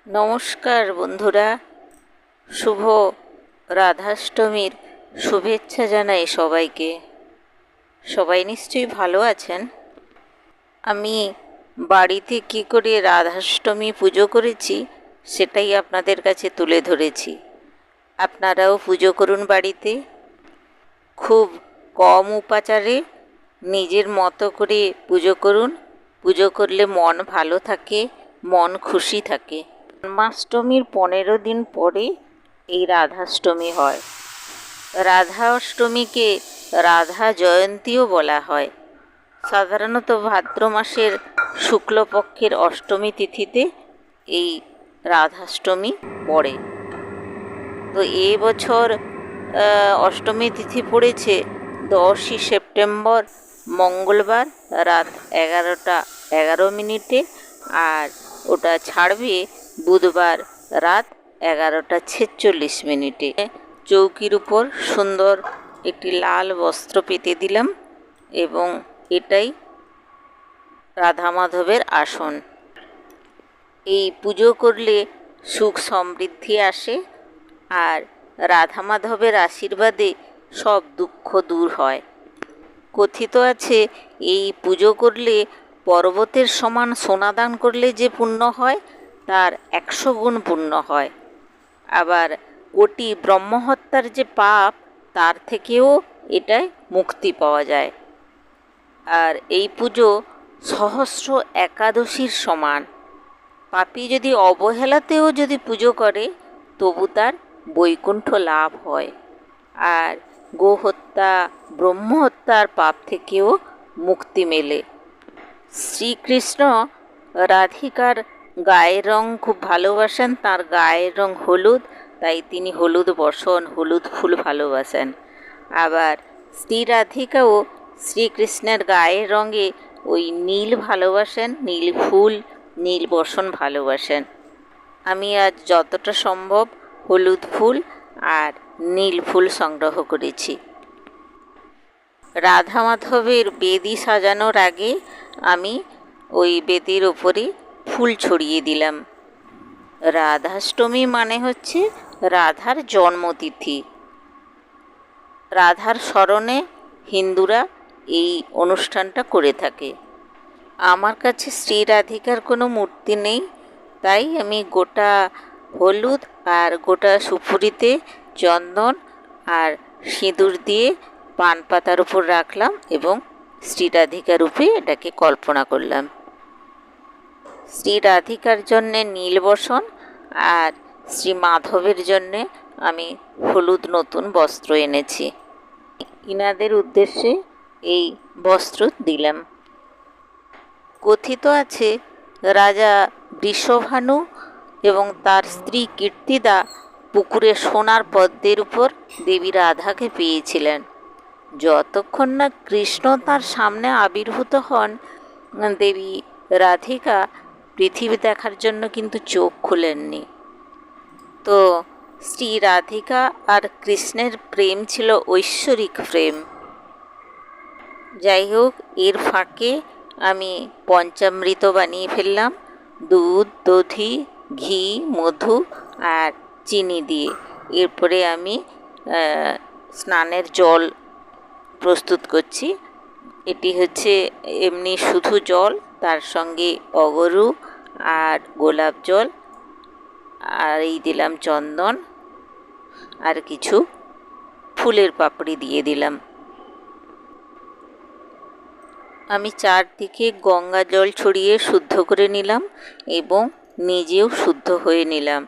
নমস্কার বন্ধুরা, শুভ রাধাষ্টমীর শুভেচ্ছা জানাই সবাইকে। সবাই নিশ্চয়ই ভালো আছেন। আমি বাড়িতে কী করে রাধাষ্টমী পুজো করেছি সেটাই আপনাদের কাছে তুলে ধরেছি। আপনারাও পুজো করুন বাড়িতে, খুব কম উপাচারে নিজের মতো করে পুজো করুন। পুজো করলে মন ভালো থাকে, মন খুশি থাকে। জন্মাষ্টমীর 15 দিন পরে এই রাধাষ্টমী হয়। রাধা অষ্টমীকে রাধা জয়ন্তীও বলা হয়। সাধারণত ভাদ্র মাসের শুক্লপক্ষের অষ্টমী তিথিতে এই রাধাষ্টমী পড়ে। তো এবছর অষ্টমী তিথি পড়েছে 10ই সেপ্টেম্বর মঙ্গলবার রাত 11টা 11 মিনিটে, আর ওটা ছাড়বে বুধবার রাত 11টা 46 মিনিটে। চৌকির উপর সুন্দর একটি লাল বস্ত্র পেতে দিলাম এবং এটাই রাধা মাধবের আসন। এই পুজো করলে সুখ সমৃদ্ধি আসে, আর রাধা মাধবের আশীর্বাদে সব দুঃখ দূর হয়। কথিত আছে এই পুজো করলে পর্বতের সমান সোনা দান করলে যে পুণ্য হয় তার 100 গুণ পুণ্য হয়। আবার কোটি ব্রহ্মহত্যার যে পাপ তার থেকেও এটায় মুক্তি পাওয়া যায়। আর এই পুজো সহস্র একাদশীর সমান। পাপী যদি অবহেলাতেও যদি পুজো করে তবু তার বৈকুণ্ঠ লাভ হয়। আর গোহত্যা ব্রহ্মহত্যার পাপ থেকেও মুক্তি মেলে। শ্রীকৃষ্ণ রাধিকার গায়ের রং খুব ভালোবাসেন, তার গায়ের রং হলুদ, তাই তিনি হলুদ বসন হলুদ ফুল ভালোবাসেন। আবার শ্রী রাধিকাও শ্রীকৃষ্ণের গায়ের রঙে ওই নীল ভালোবাসেন, নীল ফুল নীল বসন ভালোবাসেন। আমি আজ যতটা সম্ভব হলুদ ফুল আর নীল ফুল সংগ্রহ করেছি। রাধা মাধবের বেদি সাজানোর আগে আমি ওই বেদির ওপরে ফুল ছড়িয়ে দিলাম। রাধাষ্টমী মানে হচ্ছে রাধার জন্মতিথি। রাধার স্মরণে হিন্দুরা এই অনুষ্ঠানটা করে থাকে। আমার কাছে শ্রী রাধিকার কোনো মূর্তি নেই, তাই আমি গোটা হলুদ আর গোটা সুপুরিতে চন্দন আর সিঁদুর দিয়ে পান পাতার উপর রাখলাম এবং শ্রী রাধিকা রূপে এটাকে কল্পনা করলাম। শ্রী রাধিকার জন্যে নীল বসন আর শ্রী মাধবের জন্যে আমি হলুদ নতুন বস্ত্র এনেছি। ইনাদের উদ্দেশ্যে এই বস্ত্র দিলাম। কথিত আছে রাজা বৃষভানু এবং তার স্ত্রী কীর্তিদা পুকুরে সোনার পদ্মের উপর দেবী রাধাকে পেয়েছিলেন। যতক্ষণ না কৃষ্ণ তার সামনে আবির্ভূত হন, দেবী রাধিকা পৃথিবী দেখার জন্য কিন্তু চোখ খুলেননি। তো শ্রী রাধিকা আর কৃষ্ণের প্রেম ছিল ঐশ্বরিক প্রেম। যাই হোক, এর ফাঁকে আমি পঞ্চামৃত বানিয়ে ফেললাম দুধ দধি ঘি মধু আর চিনি দিয়ে। এরপরে আমি স্নানের জল প্রস্তুত করছি। এটি হচ্ছে এমনি শুধু জল, তার সঙ্গে অগরু আর গোলাপ জল, আর এই দিলাম চন্দন আর কিছু ফুলের পাপড়ি দিয়ে দিলাম। আমি চারদিকে গঙ্গা জল ছড়িয়ে শুদ্ধ করে নিলাম এবং নিজেও শুদ্ধ হয়ে নিলাম।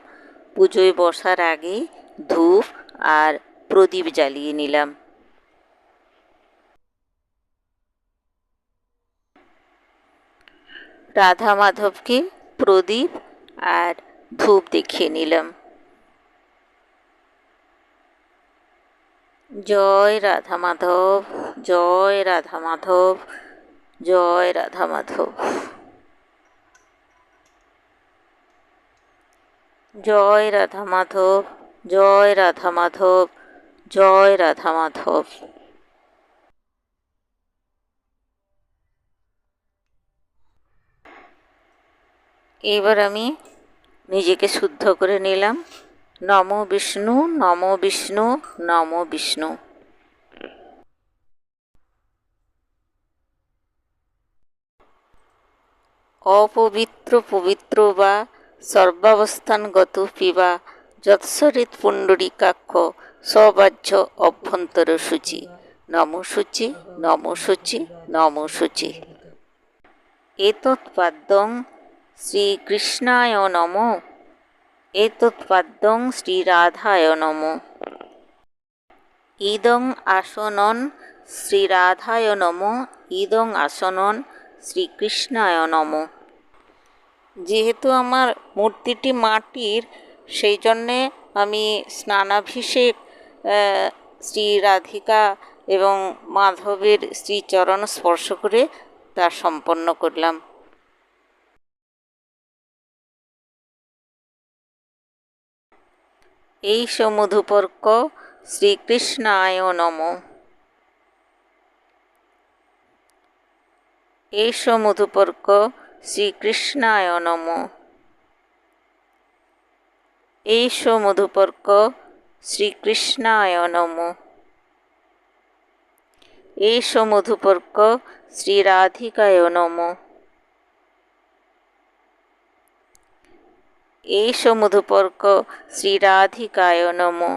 পুজোয় বসার আগে ধূপ আর প্রদীপ জ্বালিয়ে নিলাম। রাধা মাধবকে প্রদীপ আর ধূপ দেখিয়ে নিলাম। জয় রাধা মাধব, জয় রাধা মাধব, জয় রাধা মাধব, জয় রাধা মাধব, জয় রাধা মাধব, জয় রাধা মাধব। এবার আমি নিজেকে শুদ্ধ করে নিলাম। নমো বিষ্ণু, নমো বিষ্ণু, নমো বিষ্ণু। অপবিত্র পবিত্র বা সর্বাবস্থানগত পিবা যৎসরিত পুণ্ডরীকাক্ষ সবাহ্য অভ্যন্তর সূচি। নম সূচি, নম সূচি, নম সূচি। এতৎপাদ্যং শ্রীকৃষ্ণায় নমো, এতৎপাদ্যং শ্রীরাধায় নমো। ইদং আসনং শ্রীরাধায় নমো, ইদং আসনং শ্রীকৃষ্ণায় নমো। যেহেতু আমার মূর্তিটি মাটির, সেই জন্যে আমি স্নানাভিষেক শ্রী রাধিকা এবং মাধবের শ্রীচরণ স্পর্শ করে তা সম্পন্ন করলাম। এইষ মধুপর্ক শ্রীকৃষ্ণায় নমঃ। এইষ মধুপর্ক শ্রীকৃষ্ণায় নমঃ। এইষ মধুপর্ক শ্রীকৃষ্ণায় নমঃ। এইষ মধুপর্ক শ্রীরাধিকায় নমঃ। এইষ মধুপর্ক শ্রীরাধিকায় নমঃ।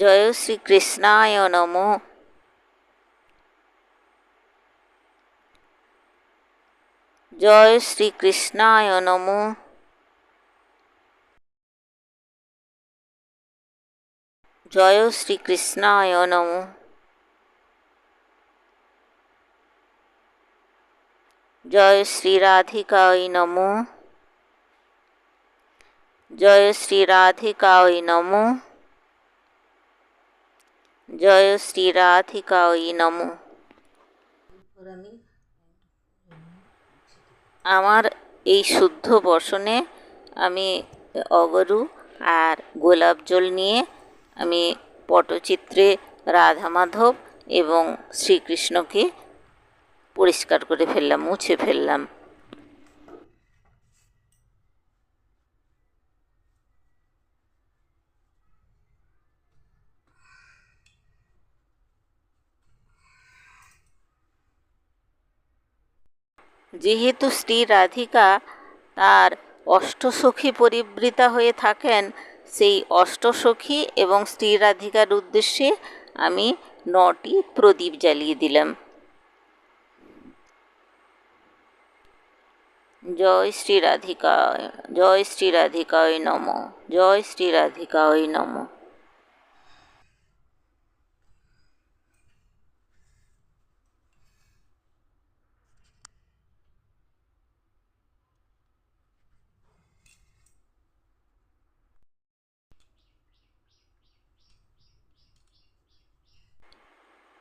জয় শ্রীকৃষ্ণায় নমঃ। জয় শ্রীকৃষ্ণায় নমঃ। জয় শ্রীকৃষ্ণায় নমঃ। জয় শ্রীরাধিকায় নমঃ। জয় শ্রীরাধিকায় নমঃ। জয় শ্রীরাধিকায় নমঃ। আমার এই শুদ্ধ বসনে আমি অগরু আর গোলাপ জল নিয়ে আমি পটচিত্রে রাধা মাধব এবং শ্রীকৃষ্ণকে পরিষ্কার করে ফেললাম, মুছে ফেললাম। যেহেতু শ্রী রাধিকা তার অষ্টসখী পরিবৃতা হয়ে থাকেন, সেই অষ্টসখী এবং শ্রী রাধিকার উদ্দেশ্যে আমি 9টি প্রদীপ জ্বালিয়ে দিলাম। জয় শ্রী রাধিকায়, জয় শ্রী রাধিকায় নমঃ। জয় শ্রী রাধিকায় নমঃ।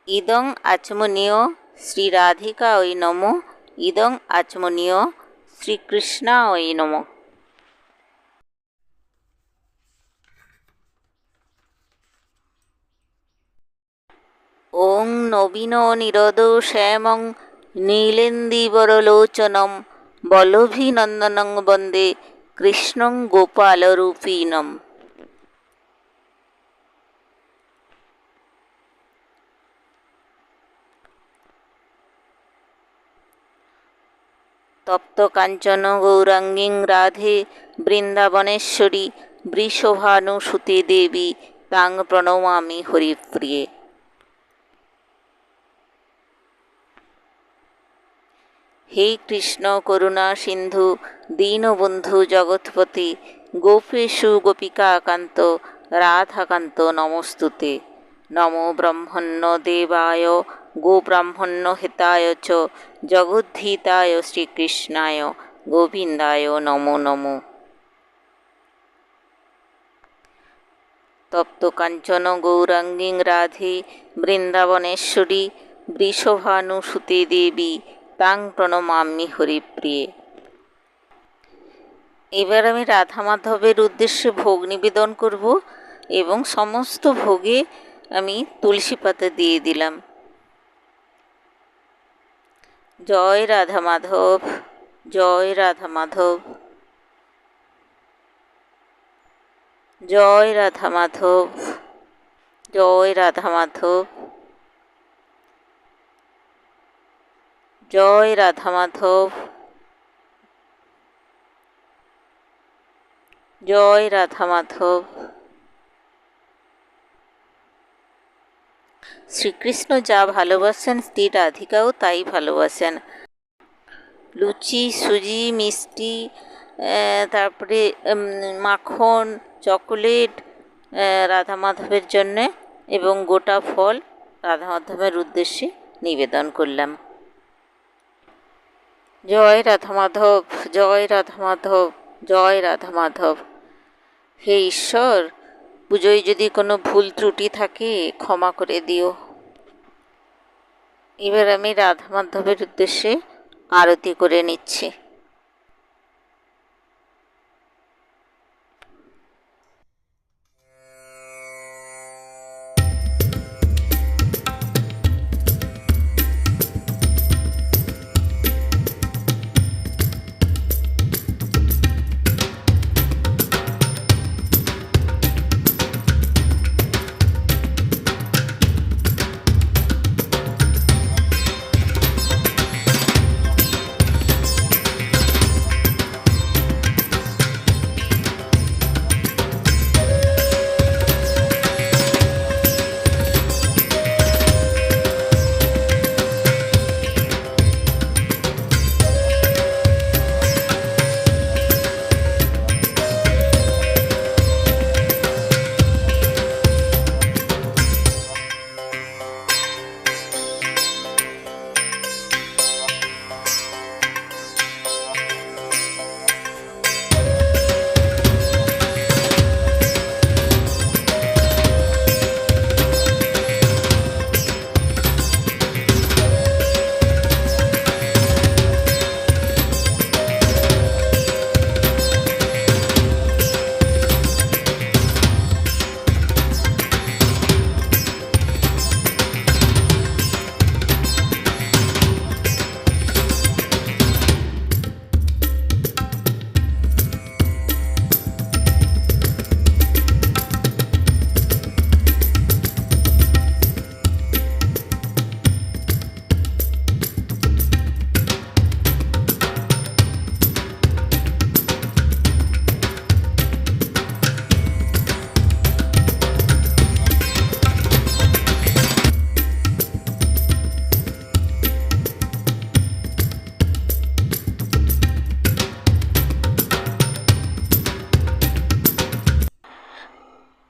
ইদং আচমনীয় শ্রীরাধিকায় নমঃ। ইদং আচমনীয় শ্রীকৃষ্ণায় নমঃ। ওং নবীন নিরোদ শ্যামং নীলেন্দিবরলোচনম বলভিনন্দনং বন্দে কৃষ্ণং গোপালরূপিণম। তপ্ত কাঞ্চন গৌরাঙ্গীং রাধে বৃন্দাবনেশ্বরী বৃষভানুসুতে দেবী তাং প্রণমামি হরিপ্রিয়ে। হে কৃষ্ণ করুণা সিন্ধু দীনবন্ধু জগৎপতি গোপেষু গোপিকাকান্ত রাধাকান্ত নমস্তুতে। নমো ব্রহ্মণ্য দেবায় গোব্রাহ্মণ্য হিতায় চ জগদ্ধিতায় শ্রীকৃষ্ণায় গোবিন্দায় নমো নমো। তপ্ত কাঞ্চন গৌরাঙ্গীং রাধে বৃন্দাবনেশ্বরী বৃষভানুসুতে দেবী তাং প্রণমামি হরিপ্রিয়ে। এবার আমি রাধা মাধবের উদ্দেশ্যে ভোগ নিবেদন করব এবং সমস্ত ভোগে আমি তুলসী পাতা দিয়ে দিলাম। জয় রাধা মাধব, জয় রাধা মাধব, জয় রাধা মাধব, জয় রাধা মাধব, জয় রাধা মাধব, জয় রাধা মাধব। শ্রীকৃষ্ণ যা ভালোবাসেন স্ত্রী রাধিকাও তাই ভালোবাসেন। লুচি, সুজি, মিষ্টি, তারপরে মাখন, চকোলেট রাধা মাধবের জন্যে এবং গোটা ফল রাধা মাধবের উদ্দেশ্যে নিবেদন করলাম। জয় রাধা মাধব, জয় রাধা মাধব, জয় রাধা মাধব। হে ঈশ্বর, পুজোয় যদি কোনো ভুল ত্রুটি থাকে ক্ষমা করে দিও। এবার আমি রাধা মাধবের উদ্দেশ্যে আরতি করে নিচ্ছি।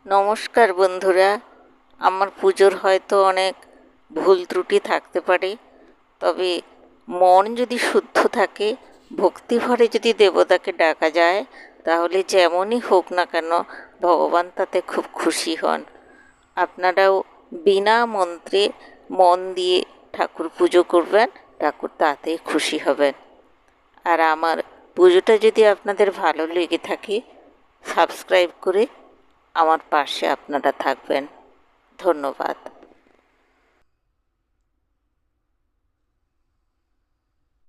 নমস্কার বন্ধুরা, আমার পুজোর হয়তো অনেক ভুল ত্রুটি থাকতে পারে, তবে মন যদি শুদ্ধ থাকে, ভক্তিভরে যদি দেবতাকে ডাকা যায়, তাহলে যেমনই হোক না কেন ভগবান তাতে খুব খুশি হন। আপনারাও বিনা মন্ত্রে মন দিয়ে ঠাকুর পুজো করবেন, ঠাকুর তাতেই খুশি হবেন। আর আমার পুজোটা যদি আপনাদের ভালো লেগে থাকে, সাবস্ক্রাইব করে আমার পাশে আপনারা থাকবেন। ধন্যবাদ।